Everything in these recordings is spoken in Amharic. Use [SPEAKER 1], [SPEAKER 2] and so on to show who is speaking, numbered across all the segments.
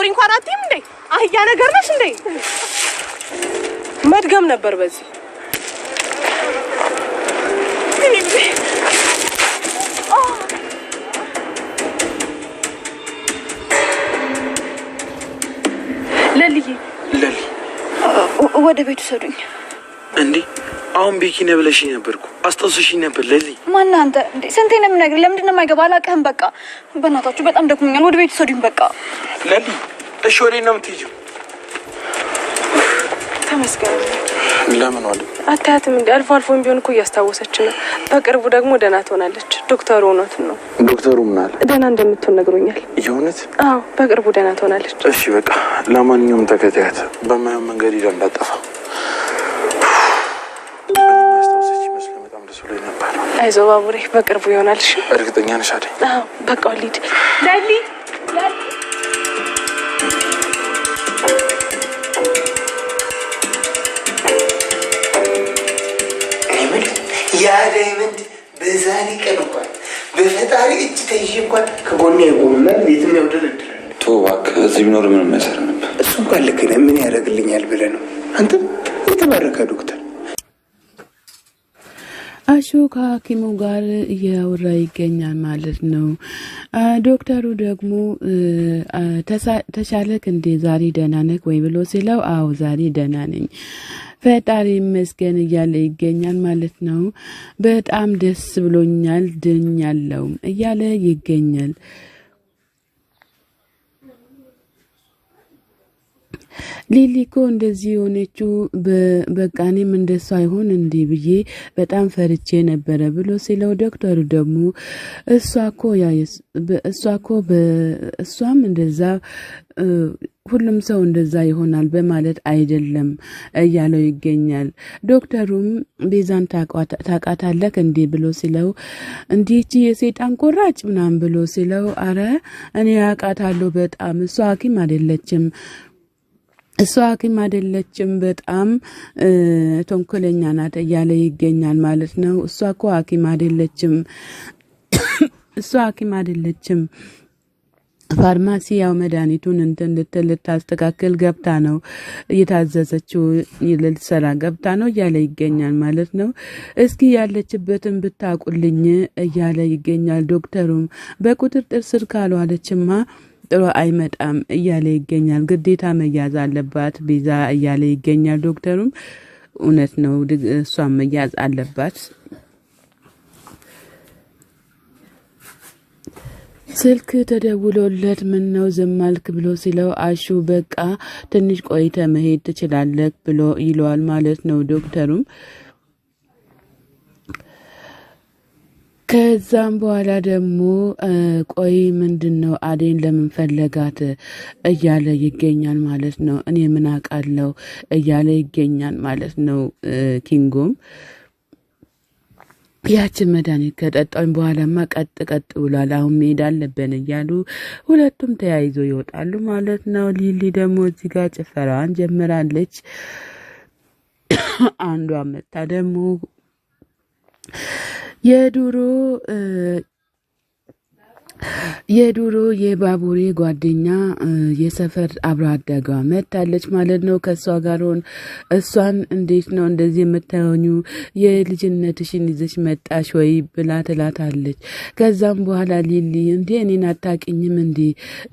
[SPEAKER 1] ማረኝ እንኳን አትይም እንዴ አህያ ነገር ነሽ እንዴ መድገም ነበር በዚህ ለሊ ወደ ቤቱ ሰዱኝ
[SPEAKER 2] እንዴ አሁን ቤኪነ ብለሽኝ ነበርኩ አስታውሰሽኝ ነበር ለሊ
[SPEAKER 3] ማን አንተ እንዴ ስንቴ ነው የምነግርህ ለምንድን ነው የማይገባ አላውቅህም በቃ በእናታችሁ በጣም ደክሞኛል ወደ ቤቱ ሰዱኝ በቃ
[SPEAKER 2] ለሊ እሺ ወዴት ነው የምትሄጂው
[SPEAKER 1] ተመስገን
[SPEAKER 2] ለምን ወደ
[SPEAKER 1] አታያትም እንዴ አልፎ አልፎም ቢሆን እኮ እያስታወሰች ነው በቅርቡ ደግሞ ደህና ትሆናለች ዶክተሩ እውነቱን ነው
[SPEAKER 2] ዶክተሩ ምን አለ
[SPEAKER 1] ደህና እንደምትሆን ነግሮኛል
[SPEAKER 2] የእውነት
[SPEAKER 1] አዎ በቅርቡ ደህና ትሆናለች
[SPEAKER 2] እሺ በቃ ለማንኛውም ተከታያት በማየው መንገድ ይዛ እንዳጠፋ
[SPEAKER 1] አይዞህ ባቡሬ በቅርቡ ይሆናል እሺ
[SPEAKER 2] እርግጠኛ ነሽ አይደል
[SPEAKER 1] አዎ በቃ ልሂድ ለሊ
[SPEAKER 4] ያ ዳይመንድ በዛሬ ቀን እንኳን በፈጣሪ እጅ ተይዤ እንኳን ከጎኔ አይቆምና የትም ያውደለድላል
[SPEAKER 2] እባክህ እዚህ ቢኖር ምንም አይሰራ ነበር
[SPEAKER 4] እሱ እንኳን ልክ ነህ ምን ያደርግልኛል ብለህ ነው አንተም የተባረከ ዶክተር
[SPEAKER 5] አሹ ከሐኪሙ ጋር እያወራ ይገኛል ማለት ነው ዶክተሩ ደግሞ ተሻለክ እንዴ ዛሬ ደህና ነህ ወይ ብሎ ሲለው አዎ ዛሬ ደህና ነኝ ፈጣሪ ይመስገን እያለ ይገኛል ማለት ነው በጣም ደስ ብሎኛል ድኛለሁ እያለ ይገኛል ሊሊኮ እንደዚህ ሆነችው በቃኔም እንደሷ አይሆን እንዴ ብዬ በጣም ፈርቼ ነበር ብሎ ሲለው ዶክተሩ ደግሞ እሷም እንደዛ ሁሉም ሰው እንደዛ ይሆናል በማለት አይደለም እያለው ይገኛል ዶክተሩም ቤዛን ታቃታለክ እንዴ ብሎ ሲለው እንዲቺ የሰይጣን ቆራጭ ምናምን ብሎ ሲለው አረ እኔ ያቃታለሁ በጣም እሷ ሐኪም አይደለችም በጣም ተንኮለኛ ናት እያለ ይገኛል ማለት ነው እሷ እኮ ሐኪም አይደለችም ፋርማሲ ያው መድኃኒቱን ልታስተካክል ገብታ ነው እየታዘዘችው ልትሰራ ገብታ ነው እያለ ይገኛል ማለት ነው እስኪ ያለችበትን ብታቁልኝ እያለ ይገኛል ዶክተሩም በቁጥጥር ስር ካልዋለችማ ጥሩ አይመጣም እያለ ይገኛል ግዴታ መያዝ አለባት ቤዛ እያለ ይገኛል ዶክተሩም እውነት ነው እሷም መያዝ አለባት ስልክ ተደውሎለት ምን ነው ዘማልክ ብሎ ሲለው አሹ በቃ ትንሽ ቆይተ መሄድ ትችላለህ ብሎ ይሏል ማለት ነው ዶክተሩም ከዛም በኋላ ደግሞ ቆይ ምንድነው አዴን ለምን ፈለጋት እያለ ይገኛል ማለት ነው እኔ ምን አቃለው እያለ ይገኛል ማለት ነው ኪንጎም ያችን መድኃኒት ከጠጣኝ በኋላማ ቀጥ ብሏል አሁን መሄድ አለብን እያሉ ሁለቱም ተያይዞ ይወጣሉ ማለት ነው ሊሊ ደግሞ እዚህ ጋር ጭፈራዋን ጀምራለች አንዷ መጣ ደግሞ የዱሮ የባቡሬ ጓደኛ የሰፈር አብራ አደጋ መጣለች ማለት ነው ከሷ ጋር እሷን እንዴት ነው እንደዚህ የምታዩኙ የልጅነትሽን ይዘሽ መጣሽ ወይ ብላ ትላታለች ከዛም በኋላ ሊሊ እንዴ እኔን አታውቂኝም እንዴ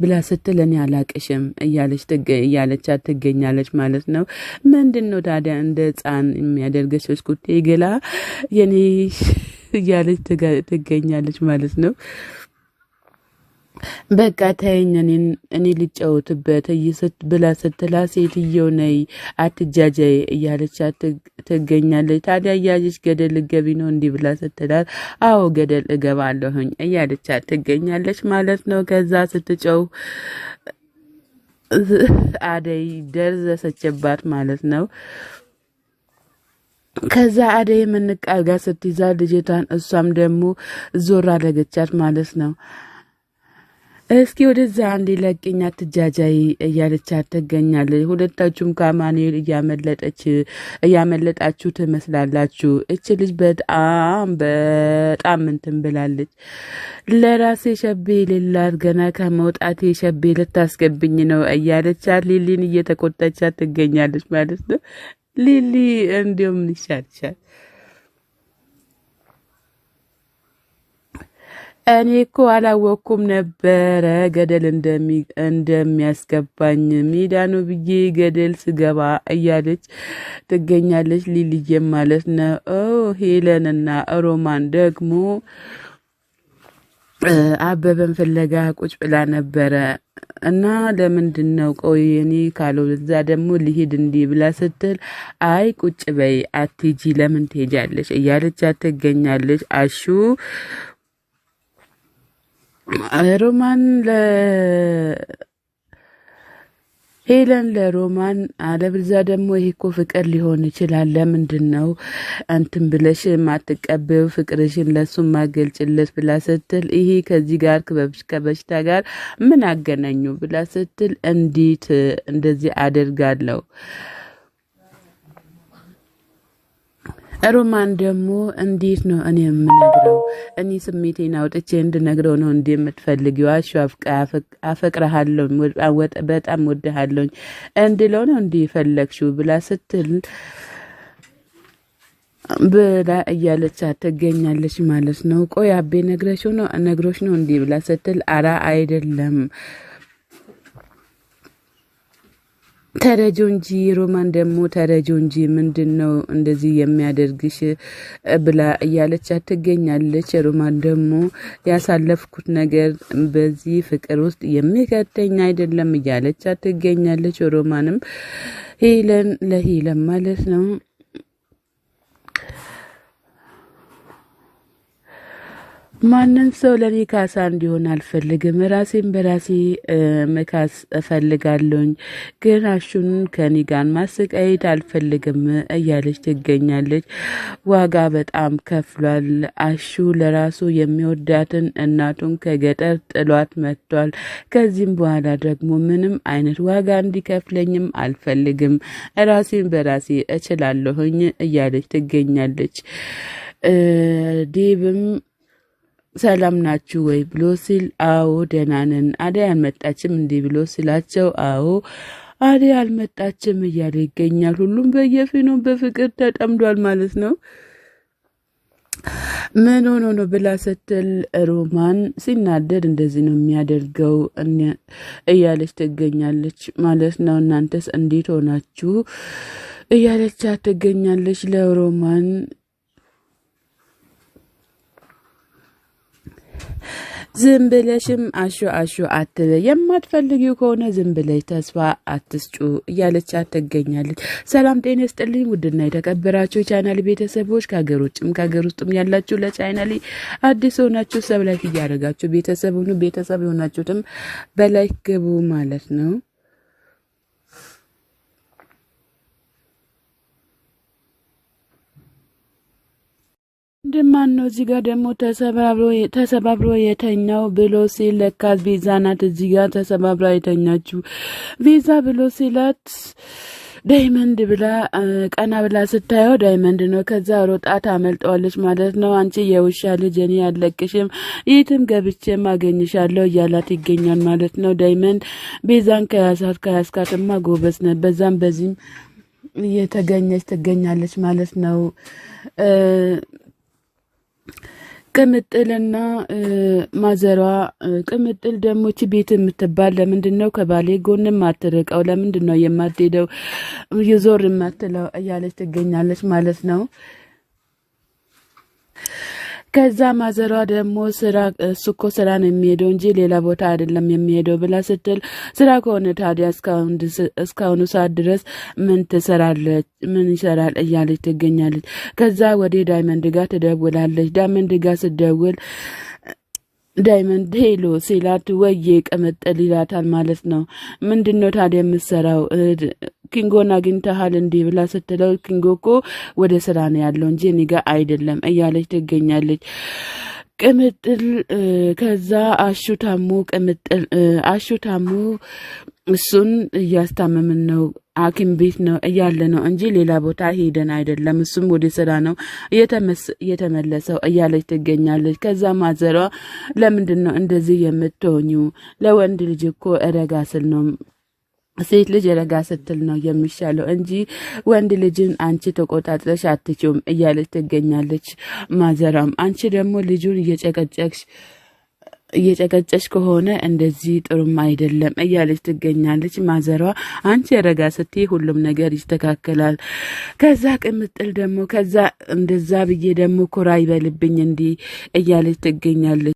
[SPEAKER 5] ብላ ስትለኝ አላቅሽም እያለች ትገኛለች ማለት ነው ምንድነው ታዲያ እንደ ህፃን የሚያደርገሽ እስኩቴ ገላ የኔ እያለች ትገኛለች ማለት ነው በቃ ታየኝ እኔ ልጫወትበት ብላ ስትላ ሴትየው ነይ አትጃጃይ እያለች ትገኛለች ታዲያ እያለች ገደል ገቢ ነው እንዲህ ብላ ስትላት አዎ ገደል እገባለሁኝ እያለች ትገኛለች ማለት ነው ከዛ ስትጨው አደይ ደረሰችባት ማለት ነው ከዛ አደይ ምንቃጋ ስትይዛ ልጅቷን እሷም ደግሞ ዞር አደረገቻት ማለት ነው እስኪ ወደዛ አንዴ ለቅኝ አትጃጃይ እያለቻት ትገኛለች። ሁለታችሁም ከአማኑኤል እያመለጣችሁ ትመስላላችሁ። እች ልጅ በጣም እንትን ብላለች። ለራሴ ሸቤ ሌላት ገና ከመውጣቴ ሸቤ ልታስገብኝ ነው እያለቻት ሊሊን እየተቆጣቻት ትገኛለች ማለት ነው። ሊሊ እንዲሁም ይሻልሻል። እኔ እኮ አላወቅኩም ነበረ ገደል እንደሚያስገባኝ ሜዳ ነው ብዬ ገደል ስገባ እያለች ትገኛለች። ሊሊዬም ማለት ነው። ሄለንና ሮማን ደግሞ አበበን ፍለጋ ቁጭ ብላ ነበረ እና ለምንድን ነው ቆይ እኔ ካለው እዛ ደግሞ ሊሄድ እንዲህ ብላ ስትል አይ ቁጭ በይ አትጂ ለምን ትሄጃለሽ እያለች ትገኛለች። አሹ ሮማን ሄለን ለሮማን አለብዛ ደግሞ ይሄ እኮ ፍቅር ሊሆን ይችላል። ለምንድን ነው እንትን ብለሽ ማትቀበዩ ፍቅርሽን ለሱ ማገልጭለት ብላ ስትል ይሄ ከዚህ ጋር ከበሽታ ጋር ምን አገናኙ ብላ ስትል እንዴት እንደዚህ አደርጋለሁ። ሮማን ደግሞ እንዴት ነው እኔ የምነግረው? እኔ ስሜቴን አውጥቼ እንድነግረው ነው እንዴ የምትፈልጊው? አሹ አፈቅረሃለሁ በጣም ወድሃለሁ እንድለው ነው እንዴ ፈለግሽው ብላ ስትል ብላ እያለች ትገኛለች ማለት ነው። ቆይ አቤ ነግሮሽ ነው እንዴ ብላ ስትል አራ አይደለም ተረጆ እንጂ ሮማን ደግሞ ተረጆ እንጂ ምንድነው እንደዚህ የሚያደርግሽ ብላ እያለች ትገኛለች። ሮማን ደግሞ ያሳለፍኩት ነገር በዚህ ፍቅር ውስጥ የሚከተኝ አይደለም እያለች ትገኛለች። ሮማንም ሄለን ማለት ነው ማንን ሰው ለኔ ካሳ እንዲሆን አልፈልግም። ራሴን በራሴ መካስ እፈልጋለሁኝ። ግን አሹን ከኔ ጋር ማሰቃየት አልፈልግም እያለች ትገኛለች። ዋጋ በጣም ከፍሏል። አሹ ለራሱ የሚወዳትን እናቱን ከገጠር ጥሏት መጥቷል። ከዚህም በኋላ ደግሞ ምንም አይነት ዋጋ እንዲከፍለኝም አልፈልግም። ራሴን በራሴ እችላለሁኝ እያለች ትገኛለች። ዴብም ሰላም ናችሁ ወይ ብሎ ሲል አዎ ደህና ነን። አደይ አልመጣችም እንዴ ብሎ ሲላቸው አዎ አደይ አልመጣችም እያለ ይገኛል። ሁሉም በየፊኑ በፍቅር ተጠምዷል ማለት ነው። ምን ሆኖ ነው ብላ ስትል ሮማን ሲናደድ እንደዚህ ነው የሚያደርገው እያለች ትገኛለች ማለት ነው። እናንተስ እንዴት ሆናችሁ እያለች ትገኛለች ለሮማን። ዝም ብለሽም አሹ አትበይ፣ የማትፈልጊው ከሆነ ዝም ብለሽ ተስፋ አትስጩ እያለች ትገኛለች። ሰላም ጤና ይስጥልኝ ውድና የተከበራችሁ የቻናል ቤተሰቦች ከሀገር ውጭም ከሀገር ውስጥም ያላችሁ ለቻናሌ አዲስ ሆናችሁ ሰብስክራይብ እያደረጋችሁ ቤተሰብ የሆናችሁትም በላይክ ግቡ ማለት ነው። እንደማን ነው እዚህ ጋር ደግሞ ተሰባብሮ የተኛው ብሎ ሲል ለካስ ቤዛ ናት እዚህ ጋር ተሰባብራ የተኛችው። ቤዛ ብሎ ሲላት ዳይመንድ ብላ ቀና ብላ ስታየው ዳይመንድ ነው። ከዛ ሮጣ ታመልጠዋለች ማለት ነው። አንቺ የውሻ ልጅ እኔ አልለቅሽም፣ የትም ገብቼም አገኝሻለሁ እያላት ይገኛል ማለት ነው። ዳይመንድ ቤዛን ከያስካትማ ጎበዝ ነው። በዛም በዚህም እየተገኘች ትገኛለች ማለት ነው። ቅምጥልና ማዘሯ ቅምጥል ደሞች ቤት የምትባል ለምንድነው ከባሌ ጎንም አትርቀው ለምንድነው የማትሄደው ይዞር የማትለው እያለች ትገኛለች ማለት ነው። ከዛ ማዘሯ ደግሞ እሱ እኮ ስራ ነው የሚሄደው እንጂ ሌላ ቦታ አይደለም የሚሄደው ብላ ስትል ስራ ከሆነ ታዲያ እስካሁኑ ሰዓት ድረስ ምን ይሰራል እያለች ትገኛለች። ከዛ ወደ ዳይመንድ ጋር ትደውላለች። ዳይመንድ ጋር ስትደውል ዳይመንድ ሄሎ ሲላት ወዬ ቅምጥል ይላታል ማለት ነው። ምንድነው ታዲያ የምትሰራው ኪንጎን አግኝተሃል እንዲህ ብላ ስትለው ኪንጎ እኮ ወደ ስራ ነው ያለው እንጂ እኔ ጋር አይደለም እያለች ትገኛለች። ቅምጥል ከዛ አሹ ታሞ እሱን እያስታመምን ነው ሐኪም ቤት ነው እያለ ነው እንጂ ሌላ ቦታ ሄደን አይደለም እሱም ወደ ስራ ነው የተመለሰው እያለች ትገኛለች። ከዛ ማዘሯ ለምንድነው እንደዚህ የምትሆኙ? ለወንድ ልጅ እኮ ረጋ ስል ነው ሴት ልጅ ረጋ ስትል ነው የሚሻለው እንጂ ወንድ ልጅን አንቺ ተቆጣጥረሽ አትችውም እያለች ትገኛለች። ማዘሯም አንቺ ደግሞ ልጁን እየጨቀጨሽ ከሆነ እንደዚህ ጥሩም አይደለም እያለች ትገኛለች። ማዘሯ አንቺ ረጋ ስትይ ሁሉም ነገር ይስተካከላል። ከዛ ቅምጥል ደግሞ ከዛ እንደዛ ብዬ ደግሞ ኩራ ይበልብኝ እንዲ እያለች ትገኛለች።